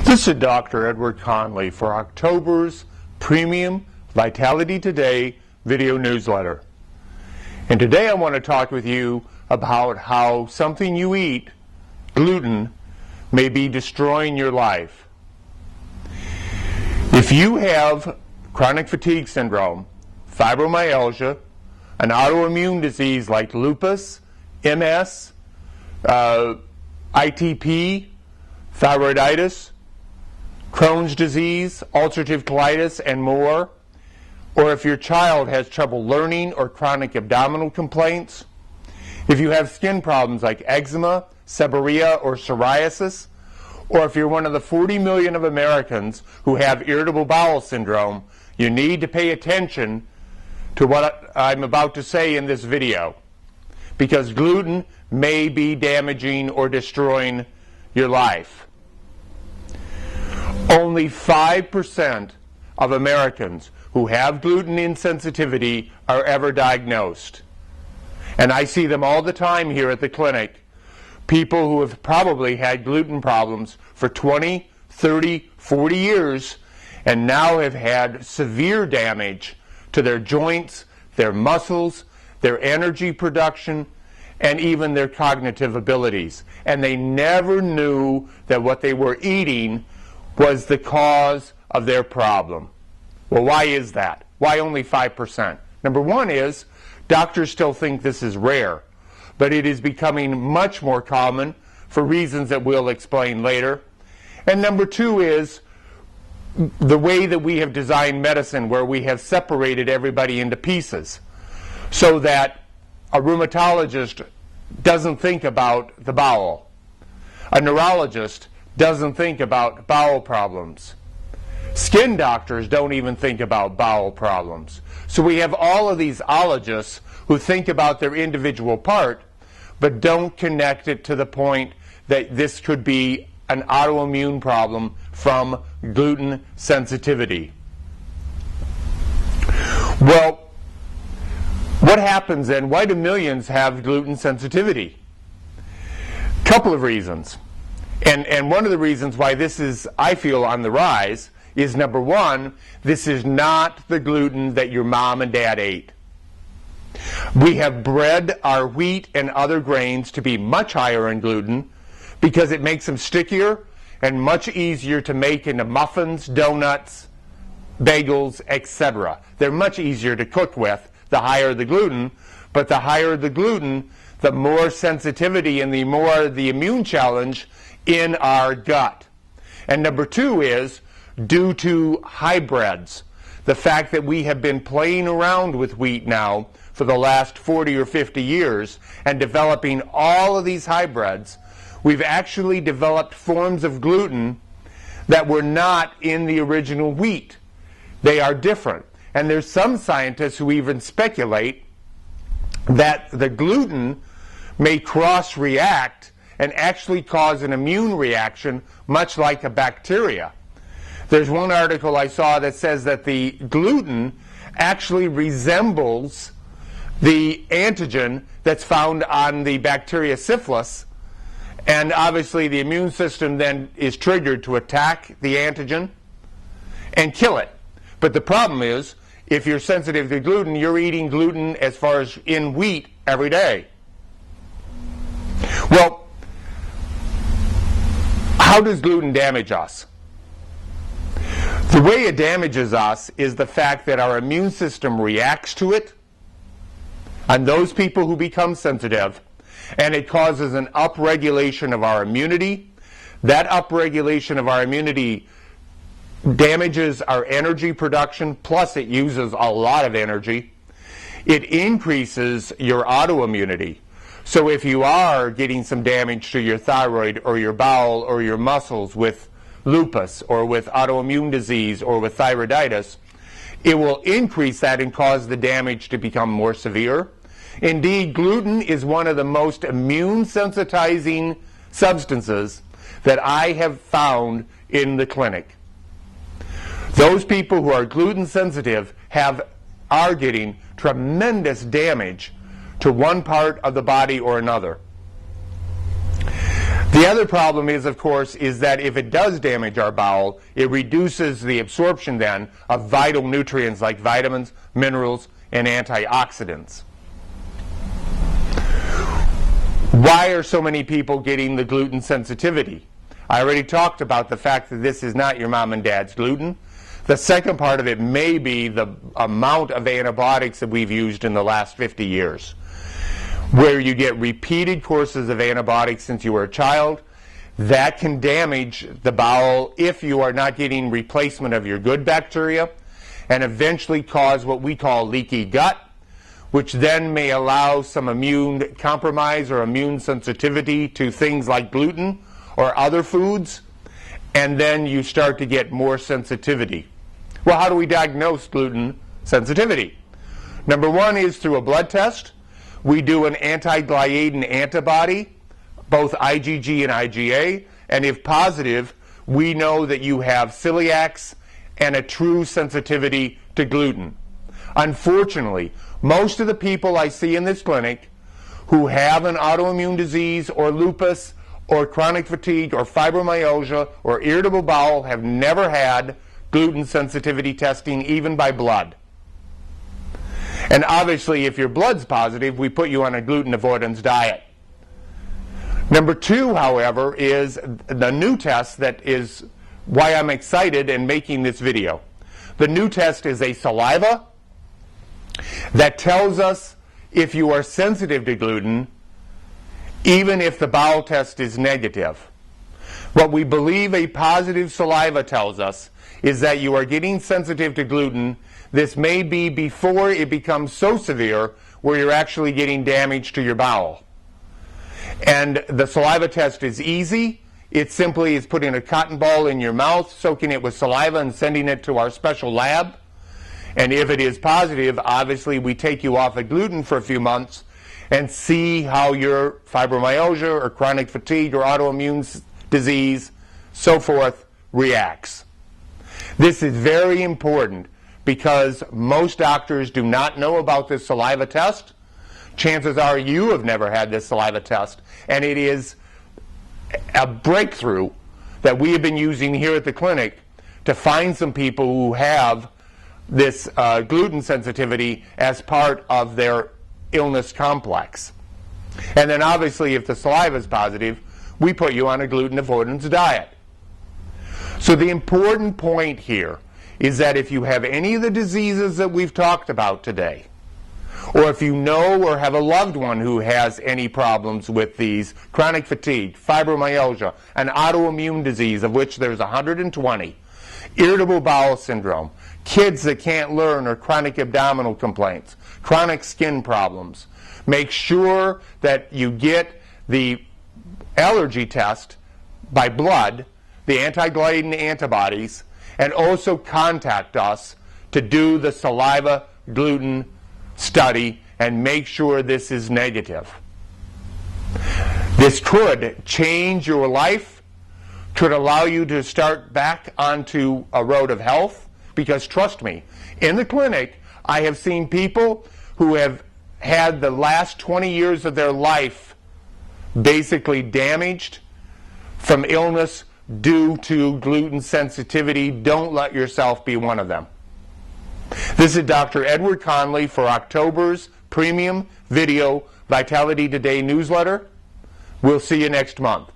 This is Dr. Edward Conley for October's Premium Vitality Today video newsletter. And today I want to talk with you about how something you eat, gluten, may be destroying your life. If you have chronic fatigue syndrome, fibromyalgia, an autoimmune disease like lupus, MS, ITP, thyroiditis, Crohn's disease, ulcerative colitis, and more, or if your child has trouble learning or chronic abdominal complaints, if you have skin problems like eczema, seborrhea, or psoriasis, or if you're one of the 40 million of Americans who have irritable bowel syndrome, you need to pay attention to what I'm about to say in this video, because gluten may be damaging or destroying your life. Only 5% of Americans who have gluten insensitivity are ever diagnosed. And I see them all the time here at the clinic. People who have probably had gluten problems for 20, 30, 40 years and now have had severe damage to their joints, their muscles, their energy production, and even their cognitive abilities. And they never knew that what they were eating was the cause of their problem. Well, why is that? Why only 5%? Number one is, doctors still think this is rare, but it is becoming much more common for reasons that we'll explain later. And number two is the way that we have designed medicine, where we have separated everybody into pieces, so that a rheumatologist doesn't think about the bowel. A neurologist doesn't think about bowel problems. Skin doctors don't even think about bowel problems. So we have all of these ologists who think about their individual part, but don't connect it to the point that this could be an autoimmune problem from gluten sensitivity. Well, what happens then? Why do millions have gluten sensitivity? Couple of reasons. And one of the reasons why this is, I feel, on the rise is, number one, this is not the gluten that your mom and dad ate. We have bred our wheat and other grains to be much higher in gluten because it makes them stickier and much easier to make into muffins, donuts, bagels, etc. They're much easier to cook with, the higher the gluten, but the higher the gluten, the more sensitivity and the more the immune challenge in our gut. And number two is due to hybrids. The fact that we have been playing around with wheat now for the last 40 or 50 years and developing all of these hybrids, we've actually developed forms of gluten that were not in the original wheat. They are different. And there's some scientists who even speculate that the gluten may cross-react and actually cause an immune reaction, much like a bacteria. There's one article I saw that says that the gluten actually resembles the antigen that's found on the bacteria syphilis, and obviously the immune system then is triggered to attack the antigen and kill it. But the problem is, if you're sensitive to gluten, you're eating gluten as far as in wheat every day. Well, how does gluten damage us? The way it damages us is the fact that our immune system reacts to it on those people who become sensitive, and it causes an upregulation of our immunity. That upregulation of our immunity damages our energy production, plus it uses a lot of energy. It increases your autoimmunity. So if you are getting some damage to your thyroid or your bowel or your muscles with lupus or with autoimmune disease or with thyroiditis, it will increase that and cause the damage to become more severe. Indeed, gluten is one of the most immune sensitizing substances that I have found in the clinic. Those people who are gluten sensitive are getting tremendous damage to one part of the body or another. The other problem is, of course, is that if it does damage our bowel, it reduces the absorption then of vital nutrients like vitamins, minerals, and antioxidants. Why are so many people getting the gluten sensitivity? I already talked about the fact that this is not your mom and dad's gluten. The second part of it may be the amount of antibiotics that we've used in the last 50 years, where you get repeated courses of antibiotics since you were a child. That can damage the bowel if you are not getting replacement of your good bacteria, and eventually cause what we call leaky gut, which then may allow some immune compromise or immune sensitivity to things like gluten or other foods, and then you start to get more sensitivity. Well, how do we diagnose gluten sensitivity? Number one is through a blood test. We do an anti-gliadin antibody, both IgG and IgA, and if positive, we know that you have celiacs and a true sensitivity to gluten. Unfortunately, most of the people I see in this clinic who have an autoimmune disease or lupus or chronic fatigue or fibromyalgia or irritable bowel have never had gluten sensitivity testing, even by blood. And obviously, if your blood's positive, we put you on a gluten avoidance diet. Number two, however, is the new test that is why I'm excited in making this video. The new test is a saliva that tells us if you are sensitive to gluten, even if the bowel test is negative. What we believe a positive saliva tells us is that you are getting sensitive to gluten. This may be before it becomes so severe where you're actually getting damage to your bowel. And the saliva test is easy. It simply is putting a cotton ball in your mouth, soaking it with saliva, and sending it to our special lab. And if it is positive, obviously we take you off of gluten for a few months and see how your fibromyalgia or chronic fatigue or autoimmune disease, so forth, reacts. This is very important because most doctors do not know about this saliva test. Chances are you have never had this saliva test, and it is a breakthrough that we have been using here at the clinic to find some people who have this gluten sensitivity as part of their illness complex. And then obviously if the saliva is positive, we put you on a gluten avoidance diet. So the important point here is that if you have any of the diseases that we've talked about today, or if you know or have a loved one who has any problems with these, chronic fatigue, fibromyalgia, an autoimmune disease of which there's 120, irritable bowel syndrome, kids that can't learn or chronic abdominal complaints, chronic skin problems, make sure that you get the allergy test by blood, the anti-gliadin antibodies, and also contact us to do the saliva gluten study and make sure this is negative. This could change your life, could allow you to start back onto a road of health, because trust me, in the clinic I have seen people who have had the last 20 years of their life basically damaged from illness due to gluten sensitivity. Don't let yourself be one of them. This is Dr. Edward Conley for October's premium video Vitality Today newsletter. We'll see you next month.